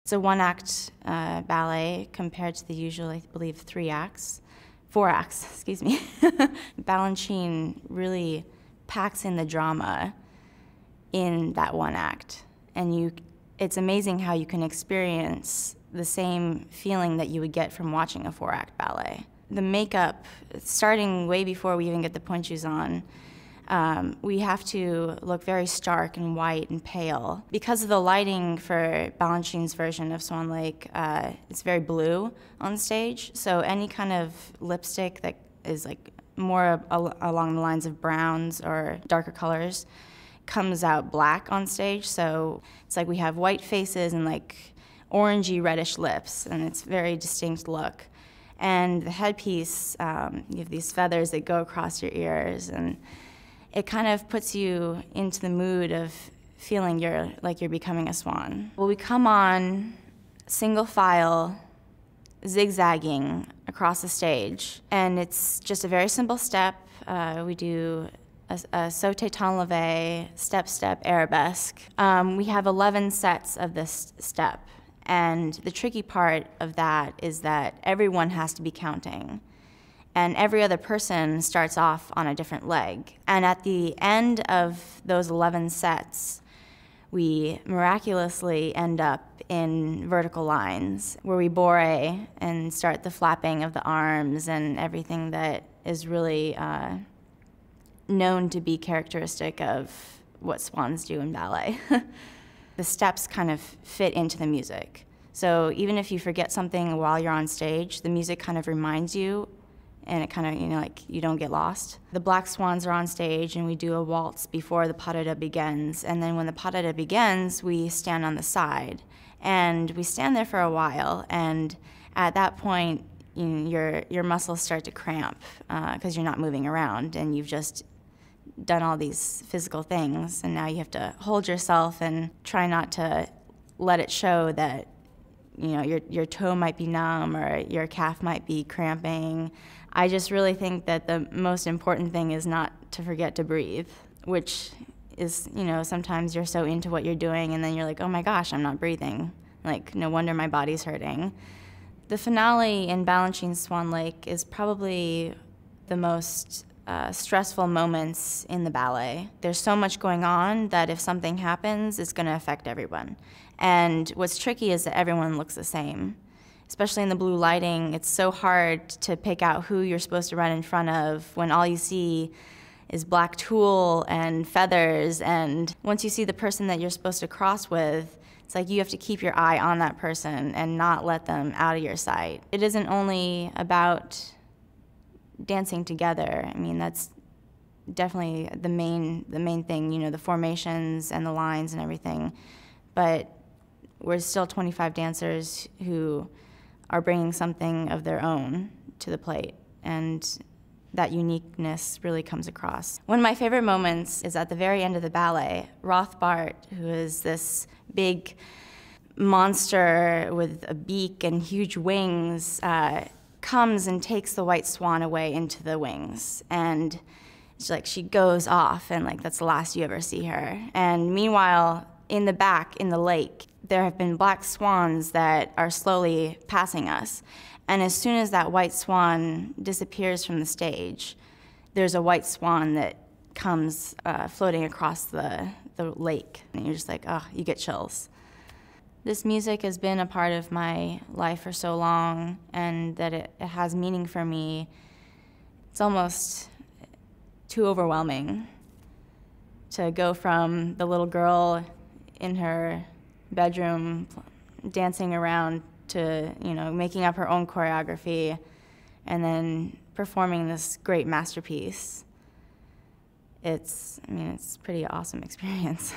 It's a one-act ballet compared to the usual, I believe, 4 acts, excuse me. Balanchine really packs in the drama in that one act. And it's amazing how you can experience the same feeling that you would get from watching a 4-act ballet. The makeup, starting way before we even get the pointe shoes on, we have to look very stark and white and pale. Because of the lighting for Balanchine's version of Swan Lake, it's very blue on stage, so any kind of lipstick that is like more along the lines of browns or darker colors comes out black on stage, so it's like we have white faces and like orangey reddish lips, and it's a very distinct look. And the headpiece, you have these feathers that go across your ears, and it kind of puts you into the mood of feeling like you're becoming a swan. Well, we come on single file, zigzagging across the stage, and it's just a very simple step. We do a sauté temps levé, step, arabesque. We have 11 sets of this step, and the tricky part of that is that everyone has to be counting. And every other person starts off on a different leg. And at the end of those 11 sets, we miraculously end up in vertical lines where we bourrée and start the flapping of the arms and everything that is really known to be characteristic of what swans do in ballet. The steps kind of fit into the music. So even if you forget something while you're on stage, the music kind of reminds you, and it kind of, like you don't get lost. The black swans are on stage, and we do a waltz before the pas de deux begins. And then when the pas de deux begins, we stand on the side. And we stand there for a while, and at that point, your muscles start to cramp because you're not moving around, and you've just done all these physical things, and now you have to hold yourself and try not to let it show that your toe might be numb or your calf might be cramping. I just really think that the most important thing is not to forget to breathe, which is, sometimes you're so into what you're doing and then you're like, oh my gosh, I'm not breathing. Like, no wonder my body's hurting. The finale in Balanchine's Swan Lake is probably the most stressful moments in the ballet. There's so much going on that if something happens, it's going to affect everyone. And what's tricky is that everyone looks the same. Especially in the blue lighting, it's so hard to pick out who you're supposed to run in front of when all you see is black tulle and feathers. And once you see the person that you're supposed to cross with, it's like you have to keep your eye on that person and not let them out of your sight. It isn't only about dancing together. I mean, that's definitely the main thing, the formations and the lines and everything. But we're still 25 dancers who are bringing something of their own to the plate, and that uniqueness really comes across. One of my favorite moments is at the very end of the ballet. Rothbart, who is this big monster with a beak and huge wings, comes and takes the white swan away into the wings, and she goes off, and that's the last you ever see her. And meanwhile, in the back, in the lake, there have been black swans that are slowly passing us. And as soon as that white swan disappears from the stage, there's a white swan that comes floating across the lake. And you're just like, oh, you get chills. This music has been a part of my life for so long, and that it has meaning for me. It's almost too overwhelming to go from the little girl in her bedroom dancing around to, making up her own choreography and then performing this great masterpiece. It's a pretty awesome experience.